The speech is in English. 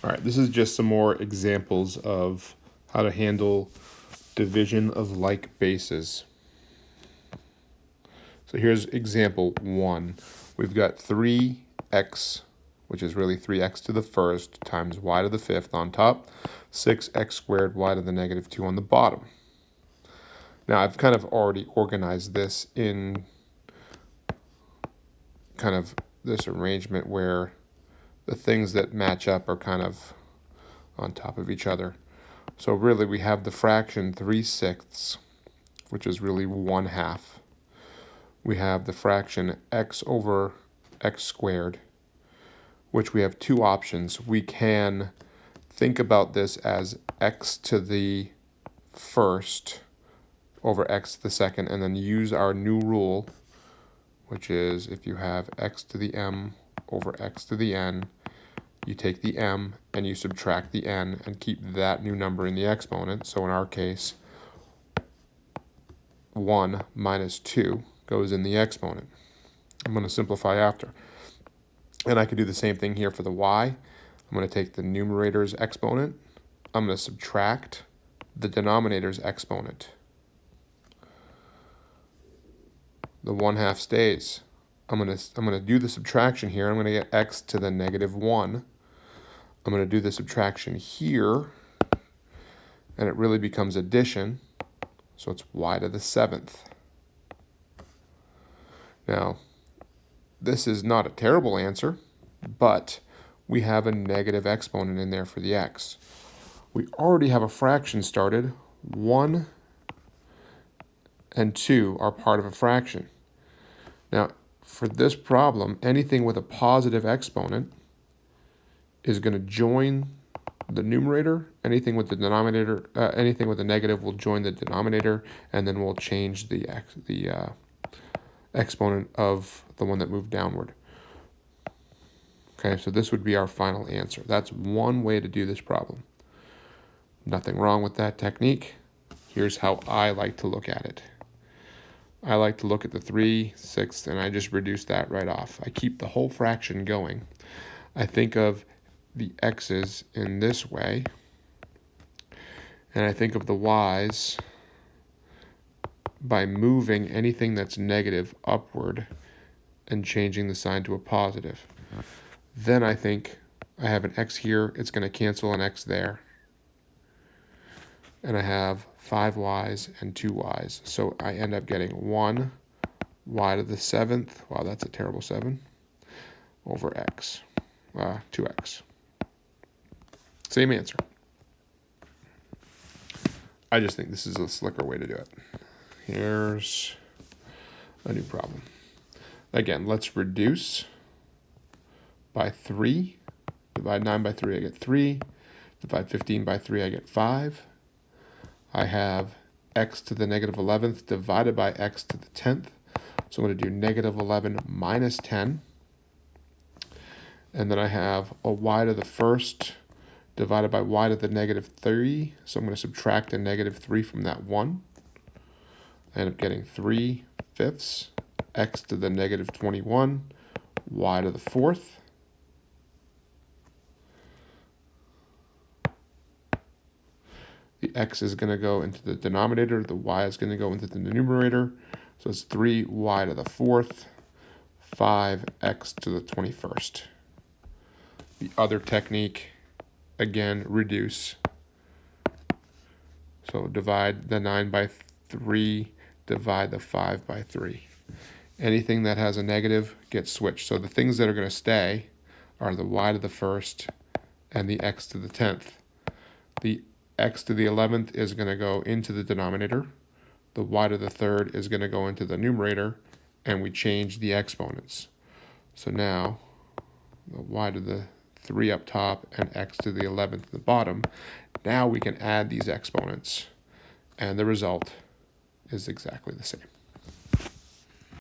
All right, this is just some more examples of how to handle division of like bases. So here's example 1. We've got 3x, which is really 3x to the first, times y to the fifth on top, 6x squared y to the negative 2 on the bottom. Now I've kind of already organized this in kind of this arrangement where the things that match up are kind of on top of each other. So really we have the fraction 3/6, which is really 1/2. We have the fraction x over x squared, which we have two options. We can think about this as x to the first over x to the second, and then use our new rule, which is if you have x to the m over x to the n, you take the m and you subtract the n and keep that new number in the exponent. So in our case, 1 minus 2 goes in the exponent. I'm going to simplify after. And I could do the same thing here for the y. I'm going to take the numerator's exponent. I'm going to subtract the denominator's exponent. The 1/2 stays. I'm going to do the subtraction here. I'm going to get x to the negative 1. I'm going to do the subtraction here, and it really becomes addition. So it's y to the 7th. Now, this is not a terrible answer, but we have a negative exponent in there for the x. We already have a fraction started. 1 and 2 are part of a fraction. Now, for this problem, anything with a positive exponent is going to join the numerator. Anything with the denominator, anything with a negative will join the denominator, and then we'll change the exponent of the one that moved downward. Okay, so this would be our final answer. That's one way to do this problem. Nothing wrong with that technique. Here's how I like to look at it. I like to look at the 3/6, and I just reduce that right off. I keep the whole fraction going. I think of the x's in this way, and I think of the y's by moving anything that's negative upward and changing the sign to a positive. Then I think I have an x here, it's going to cancel an x there. And I have 5 y's and 2 y's. So I end up getting 1 y to the 7th, wow, that's a terrible 7, over x, 2x. Same answer. I just think this is a slicker way to do it. Here's a new problem. Again, let's reduce by 3. Divide 9 by 3, I get 3. Divide 15 by 3, I get 5. I have x to the negative 11th divided by x to the 10th. So I'm going to do negative 11 minus 10. And then I have a y to the first divided by y to the negative 3. So I'm going to subtract a negative 3 from that 1. I end up getting 3/5 x to the negative 21, y to the 4th. The x is going to go into the denominator. The y is going to go into the numerator. So it's 3y to the 4th, 5x to the 21st. The other technique, again, reduce. So divide the 9 by 3, divide the 5 by 3. Anything that has a negative gets switched. So the things that are going to stay are the y to the 1st and the x to the 10th. The x to the 11th is going to go into the denominator. The y to the 3rd is going to go into the numerator, and we change the exponents. So now the y to the 3 up top and x to the 11th at the bottom. Now we can add these exponents, and the result is exactly the same.